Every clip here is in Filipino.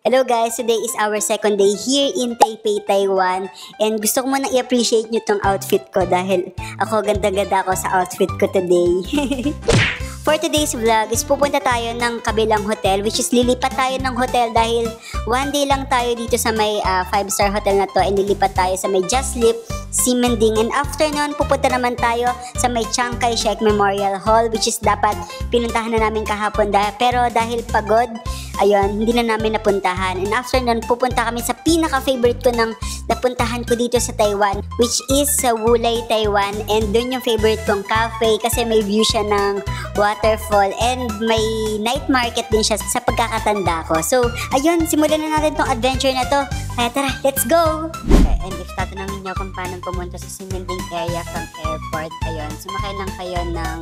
Hello guys, today is our second day here in Taipei, Taiwan. And gusto ko muna i-appreciate nyo tong outfit ko dahil ako ganda-ganda ako sa outfit ko today. For today's vlog is pupunta tayo ng kabilang hotel, which is lilipat tayo ng hotel dahil one day lang tayo dito sa may 5-star hotel na to, and lilipat tayo sa may Just Sleep, Ximending. And after nun, pupunta naman tayo sa may Chiang Kai-shek Memorial Hall, which is dapat pinuntahan na namin kahapon pero dahil pagod, ayun, hindi na namin napuntahan. And after nun, pupunta kami sa pinaka-favorite ko ng napuntahan ko dito sa Taiwan, which is sa Wulay, Taiwan. And doon yung favorite kong cafe kasi may view siya ng waterfall and may night market din siya sa pagkakatanda ko. So, ayun, simulan na natin tong adventure na to. Kaya tara, let's go! Okay, and if tatanungin niyo kung paano pumunta sa Ximending area from airport, ayun, sumakay lang kayo ng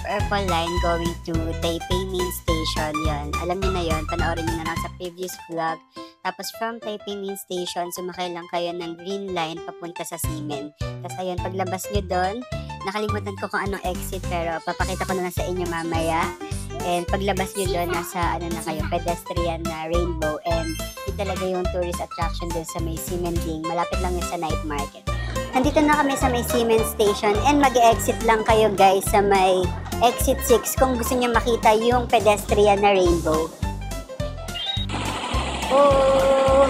Purple Line going to Taipei Main Station. Yan, alam niyo na yon, panoorin niyo na lang sa previous vlog. Tapos from Taipei Main Station, sumakay lang kayo ng Green Line papunta sa Ximen. Tapos ayun, paglabas niyo doon, nakalimutan ko kung anong exit pero papakita ko na lang sa inyo mamaya. And paglabas nyo doon, nasa na kayo, pedestrian na rainbow, and ito talaga yung tourist attraction doon sa may Ximending. Malapit lang yun sa night market. Nandito na kami sa may Ximen Station and mag-exit lang kayo guys sa may exit 6 kung gusto nyo makita yung pedestrian na rainbow. Oh!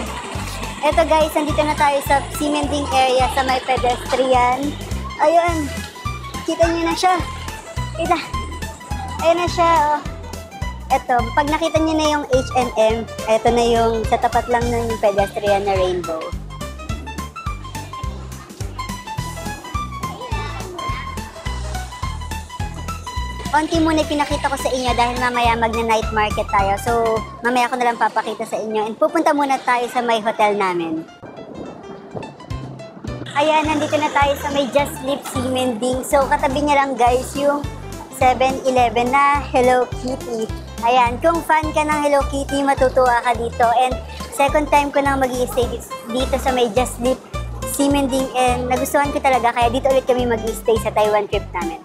Eto guys, nandito na tayo sa Ximending area sa may pedestrian. Ayun! Kita nyo na siya. Kita. Ayun na siya. Oh. Eto, pag nakita nyo na yung H&M, eto na yung sa tapat lang ng pedestrian na rainbow. Konti muna pinakita ko sa inyo dahil mamaya magna-night market tayo. So, mamaya ko na lang papakita sa inyo. And pupunta muna tayo sa may hotel namin. Ayan, nandito na tayo sa may Just Sleep Ximending. So, katabi niya lang guys yung 7-Eleven na Hello Kitty. Ayan, kung fan ka ng Hello Kitty, matutuwa ka dito. And second time ko nang mag-i-stay dito sa may Just Sleep Ximending. And nagustuhan ko talaga, kaya dito ulit kami mag-i-stay sa Taiwan trip namin.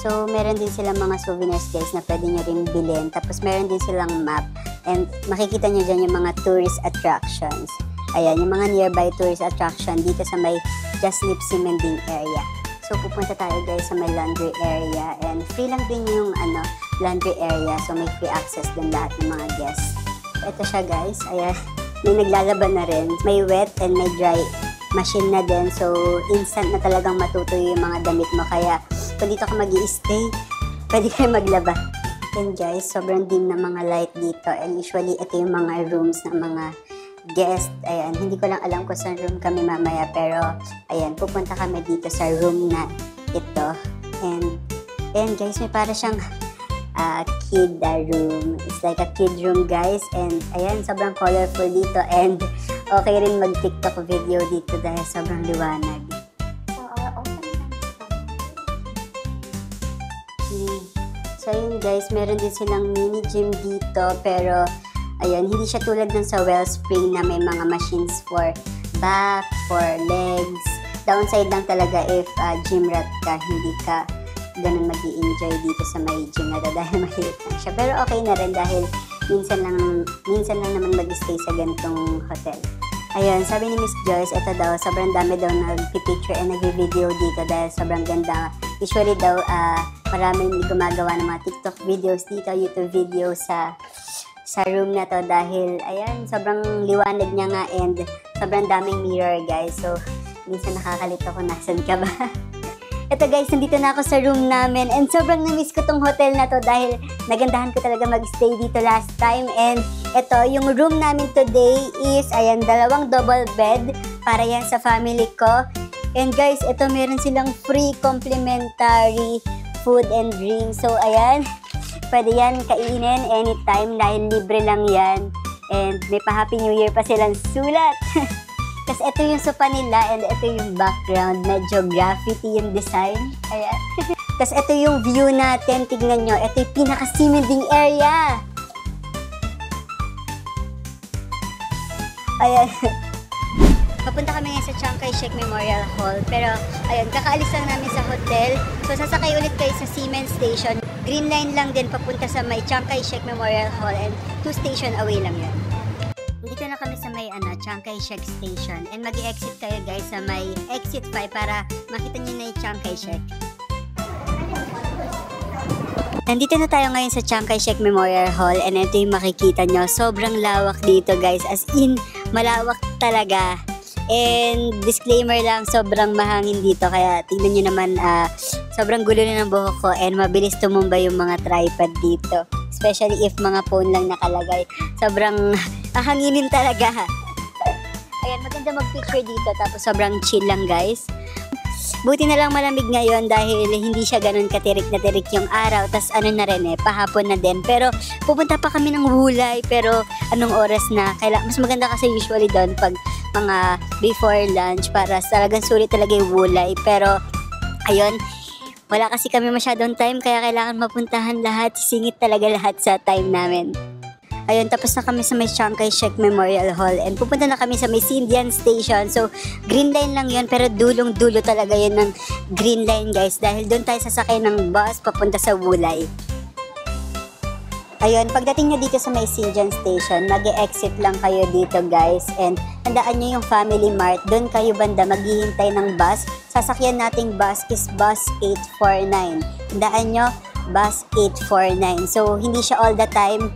So, meron din silang mga souvenirs guys na pwede nyo rin bilhin. Tapos meron din silang map. And makikita nyo dyan yung mga tourist attractions. Ayan, yung mga nearby tourist attraction dito sa may Just Sleep Ximending area. So, pupunta tayo guys sa may laundry area. And free lang din yung laundry area. So, may free access din lahat ng mga guests. Ito siya guys. Ayan, may naglalaban na rin. May wet and may dry machine na din. So, instant na talagang matutuyo yung mga damit mo. Kaya, kung dito ka mag-i-stay, pwede kayo maglaba. And guys, sobrang dim na mga light dito. And usually, ito yung mga rooms ng mga guest. Ayan, hindi ko lang alam kung saan room kami mamaya, pero ayan, pupunta kami dito sa room na ito. And guys, may para siyang kid room. It's like a kid room guys. And ayan, sobrang colorful dito. And okay rin mag-TikTok video dito dahil sobrang liwanag. So ayun guys, meron din silang mini gym dito, pero ayun, hindi siya tulad ng sa Wellspring na may mga machines for back, for legs. Downside lang talaga if gym rat ka, hindi ka ganun mag-i-enjoy dito sa may gym na dahil mahilit lang siya. Pero okay na rin dahil minsan lang naman mag-stay sa ganitong hotel. Ayun, sabi ni Miss Joyce, ito daw, sobrang dami daw nag-picture and nag-video dito dahil sobrang ganda. Usually daw, maraming gumagawa ng mga TikTok videos dito, YouTube videos sa room na to dahil, ayan, sobrang liwanag niya nga and sobrang daming mirror guys. So, minsan nakakalito kung nasan ka ba. Ito guys, nandito na ako sa room namin and sobrang na-miss ko tong hotel na to dahil nagandahan ko talaga mag-stay dito last time. And ito, yung room namin today is, ayan, 2 double bed para yan sa family ko. And guys, ito meron silang free complimentary food and drink. So, ayan, pwede yan kainin anytime dahil libre lang yan. And may pa-Happy New Year pa silang sulat. Tapos ito yung sofa nila and ito yung background. Medyo graffiti yung design. Ayan. Tapos ito yung view natin. Tignan nyo. Ito yung pinaka-Ximending area. Ayan. Papunta kami ngayon sa Chiang Kai-shek Memorial Hall. Pero, ayun, kakaalis lang namin sa hotel. So, sasakay ulit kayo sa Ximen Station. Green line lang din papunta sa may Chiang Kai-shek Memorial Hall and 2 station away lang yun. Dito na kami sa may Chiang Kai-shek Station and mag-exit kayo guys sa may exit 5 para makita nyo na yung Chiang Kai-shek. Nandito na tayo ngayon sa Chiang Kai-shek Memorial Hall and ito yung makikita nyo. Sobrang lawak dito guys, as in malawak talaga. And disclaimer lang, sobrang mahangin dito kaya tingnan nyo naman sobrang gulo na ng buhok ko and mabilis tumumba yung mga tripod dito. Especially if mga phone lang nakalagay. Sobrang hanginin talaga. Ayan, maganda mag-picture dito tapos sobrang chill lang guys. Buti na lang malamig ngayon dahil hindi siya ganun katirik na tirik yung araw. Tas ano na rin pahapon na din. Pero pupunta pa kami ng Wulay. Pero anong oras na? Mas maganda kasi usually doon pag mga before lunch para talagang sulit talaga yung Wulay. Pero ayun, wala kasi kami masyadong time kaya kailangan mapuntahan lahat. Sisingit talaga lahat sa time namin. Ayun, tapos na kami sa may Chiang Kai-shek Memorial Hall and pupunta na kami sa may Xindian Station. So, green line lang yun pero dulong-dulo talaga yun ng green line guys dahil doon tayo sasakay ng bus papunta sa Wulay. Ayun, pagdating nyo dito sa may Xindian Station, mag-exit lang kayo dito guys and tandaan nyo yung Family Mart. Doon kayo banda maghihintay ng bus. Sasakyan nating bus is bus 849. Tandaan nyo, bus 849. So, hindi siya all the time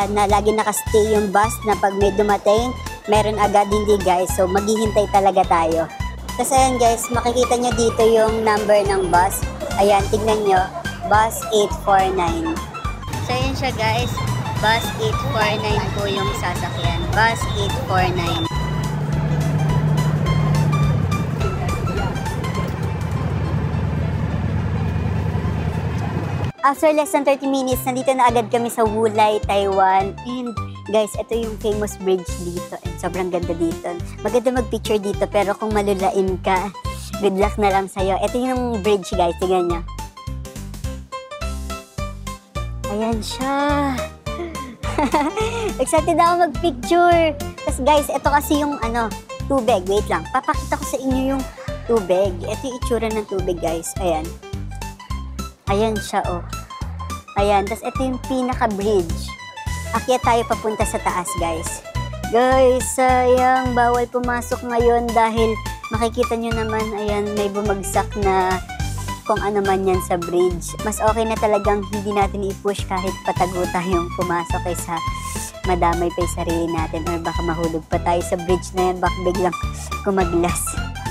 na lagi nakastay yung bus na pag may dumating, meron agad hindi guys. So, maghihintay talaga tayo. Tapos ayan guys, makikita nyo dito yung number ng bus. Ayan, tignan nyo, bus 849. So, ayan siya guys, bus 849 po yung sasakyan. Bus 849. After less than 30 minutes, nandito na agad kami sa Wulay, Taiwan. And guys, ito yung famous bridge dito. And sobrang ganda dito. Maganda mag-picture dito, pero kung malulain ka, good luck na lang sa'yo. Ito yung bridge guys, tingnan nyo. Ayan siya. Excited ako mag-picture. Tapos guys, ito kasi yung tubig. Wait lang, papakita ko sa inyo yung tubig. Ito yung itsura ng tubig guys. Ayan. Ayan siya, oh. Ayan, tas ito yung pinaka-bridge. Akyat tayo papunta sa taas, guys. Guys, sayang, bawal pumasok ngayon dahil makikita nyo naman, ayan, may bumagsak na kung ano man yan sa bridge. Mas okay na talagang hindi natin i-push kahit patago tayong pumasok kaysa madamay pa yung sarili natin or baka mahulog pa tayo sa bridge na yan, baka biglang kumaglas.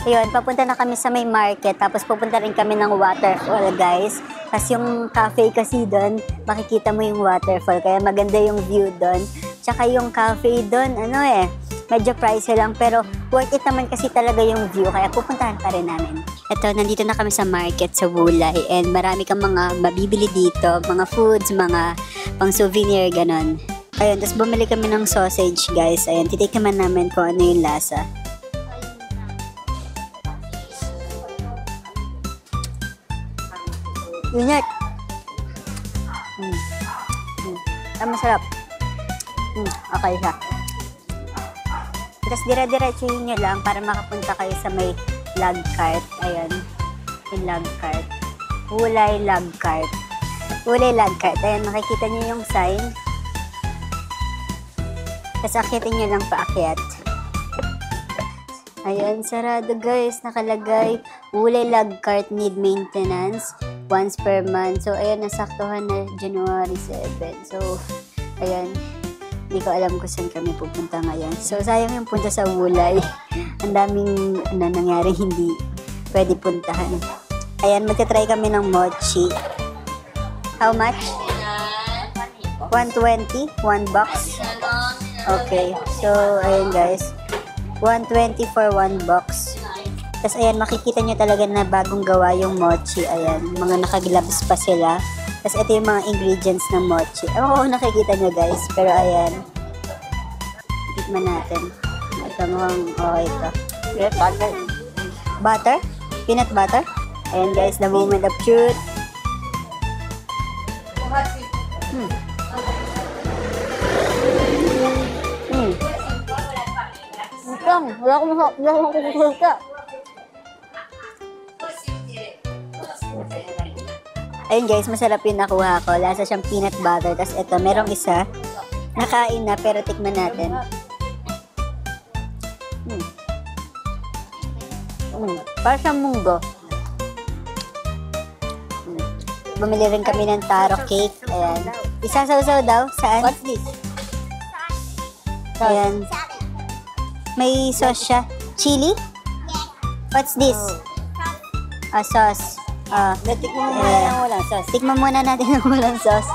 Ayun, papunta na kami sa may market, tapos pupunta rin kami ng waterfall, guys. Kasi yung cafe kasi doon, makikita mo yung waterfall, kaya maganda yung view doon. Tsaka yung cafe doon, medyo pricey lang, pero worth it naman kasi talaga yung view, kaya pupuntahan pa rin namin. Ito, nandito na kami sa market sa Wulay, and marami kang mga mabibili dito, mga foods, mga pang souvenir, ganon. Ayun, tapos bumili kami ng sausage, guys. Ayun, titikman namin kung ano yung lasa. Unit. Masarap. Okay siya. Tapos dire-diretsuhin nyo lang para makapunta kayo sa may log cart. Ayan. Yung log cart. Wulay log cart. Wulay log cart. Ayan, makikita nyo yung sign. Tapos akyatin nyo lang paakyat. Ayan, sarado guys. Nakalagay, Wulay log cart need maintenance once per month. So, ayan, nasaktuhan na January 7. So, ayan, hindi ko alam kung saan kami pupunta ngayon. So, sayang yung punta sa Wulay. Ang daming nangyari hindi pwede puntahan. Ayan, magta-try kami ng mochi. How much? 120? 1 box? Okay. So, ayan guys. 120 for 1 box. Tapos ayan, makikita nyo talaga na bagong gawa yung mochi. Ayan, mga naka-gloves pa sila. Tapos ito yung mga ingredients ng mochi. Oo, nakikita nyo guys. Pero ayan, tikman natin. Ito mukhang, ito. Butter? Butter? Peanut butter? Ayan guys, the moment of truth. Wala akong kukusulta. Ayun guys, masarap yung nakuha ko. Lasa siyang peanut butter. Tapos ito, merong isa. Nakain na, pero tikman natin. Para siyang munggo. Bumili rin kami ng taro cake. Ayan. Isasaw-saw daw. Saan? What's this? Ayan. May sauce siya. Chili? What's this? Sauce. Natikman mo muna ng walang sauce. Tikman muna natin ng walang sauce.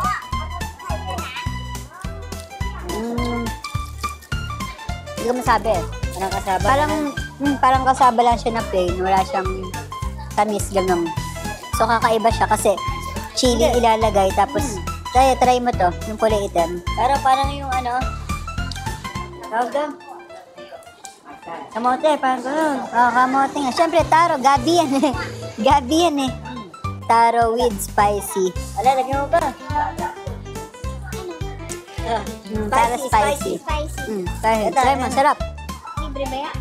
Hindi ko masabi. Parang kasaba. Parang kasaba lang siya na plain. Wala siyang tamis, ganun. So, kakaiba siya kasi chili ilalagay. Tapos, try mo to. Yung kulay itim. Pero parang yung ano, tawag doon. Kamote, parang gano'n. Kamote nga. Siyempre, taro. Gabi yan eh. Gabi yan eh. Taro with spicy. Wala, lagyan mo ba? Taro spicy. Try mo. Sarap. Libre ba yan?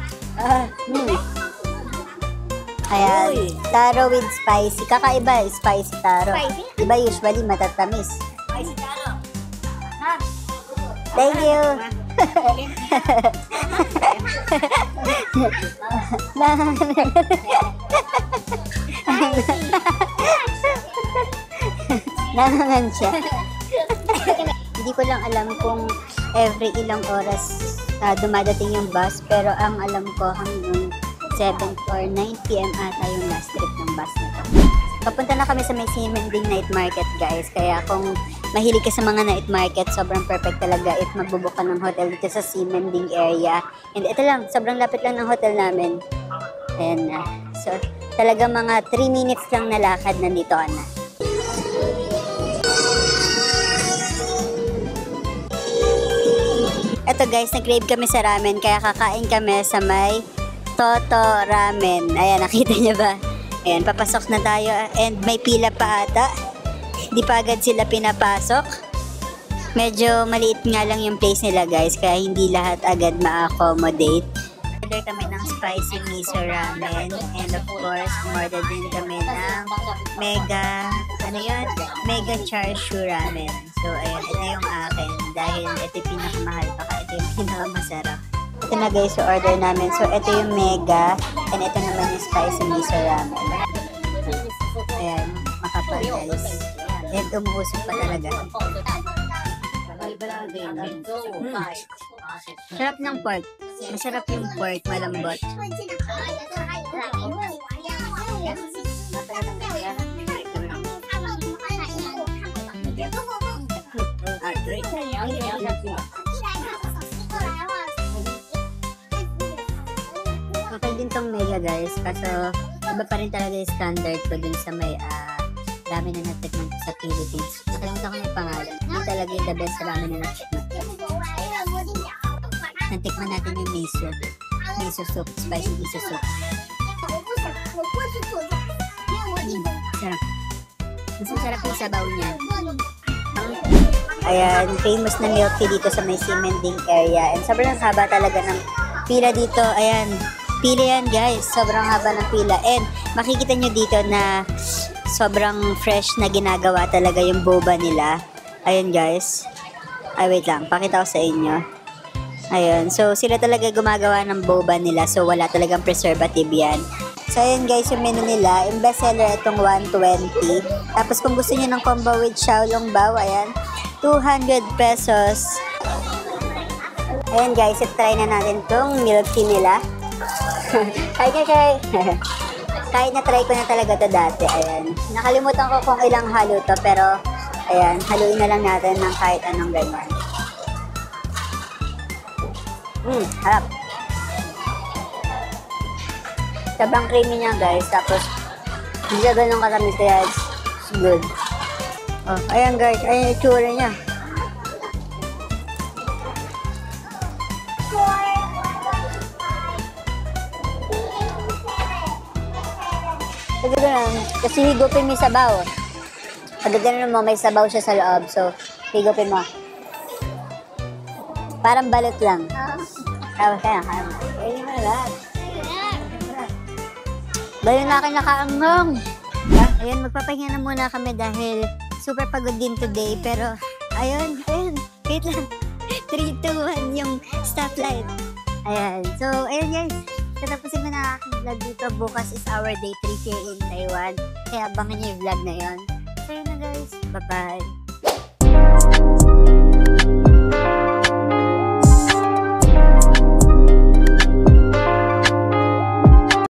Ayan. Uy. Taro with spicy. Kakaiba, spicy taro. Spicy? Diba usually matatamis? Ay, si Taro. Thank you. Nangangan siya. Hindi ko lang alam kung every ilang oras dumadating yung bus, pero ang alam ko hanggang 7 or 9 p.m. ata yung last trip ng bus nito. Papunta na kami sa may Simending Night Market, guys. Kaya kung mahilig ka sa mga night market, sobrang perfect talaga if magbubook ka ng hotel dito sa Simending area. And ito lang, sobrang lapit lang ng hotel namin. Ayan na. So, talaga mga 3 minutes lang na lakad, nandito ka na. Ito guys, nag-crave kami sa ramen, kaya kakain kami sa may Toto Ramen. Ayan, nakita niyo ba? Ayan, papasok na tayo and may pila pa ata. Di pa agad sila pinapasok. Medyo maliit nga lang yung place nila guys, kaya hindi lahat agad ma-accommodate. Order kami ng spicy miso ramen and of course, order din kami ng mega, mega char siu ramen. So ayan, ito yung akin dahil ito yung pinakamahal pa ka, ito yung pinakamasarap. Ito na guys yung order namin. So ito yung mega and ito naman yung spicy miso ramen. Ayan, makapal guys. And umuusok pa talaga. Sarap ng pork. Masarap yung pork, malambot. Okay din tong mega guys, kaso iba pa rin talaga yung standard ko dun sa may ramen na natikman sa Philippines. Nakalimutan ko yung pangalan. Yung talaga yung the best ramen na natikman. Natikman natin yung miso. Miso soup, spicy miso soup. Sarap. Mas masarap yung sabaw niya. Ayan, famous na milk tea dito sa may Simending area. And sobrang haba talaga ng pila dito. Ayan, pila yan guys. Sobrang haba ng pila. And makikita nyo dito na sobrang fresh na ginagawa talaga yung boba nila. Ayan guys. Ay wait lang, pakita ko sa inyo. Ayun, so sila talaga gumagawa ng boba nila. So wala talagang preservative yan. So ayan guys, yung menu nila. Yung bestseller itong 120. Tapos kung gusto niyo ng combo with Xiaolong Bao, ayan, 200 pesos. Ayan guys, try na natin itong milk tea nila. Kahit na-try ko na talaga to dati. Ayan. Nakalimutan ko kung ilang halo to, pero ayan, haluin na lang natin ng kahit anong ganyan. Harap. Sobrang creamy niya guys. Tapos, hindi siya ganun katamis kaya it's good. Oh, ayan guys, ayan yung itsura niya. Kasi higupin mo yung sabaw. Pag gano'n mo, may sabaw siya sa loob. So, higupin mo. Parang balot lang. Tapos kaya, kaya mo. Kaya mo lahat. Dahil na akin nakaanghang. Ayun, magpapahinga na muna kami dahil super pagod din today. Pero, ayun, wait lang. 3, 2, 1 yung stoplight. Ayan. So, ayun guys. Tatapusin ko na aking vlog dito. Bukas is our day 3 here in Taiwan. Kaya abangan niyo yung vlog na yun. So, yun na guys. Bye-bye.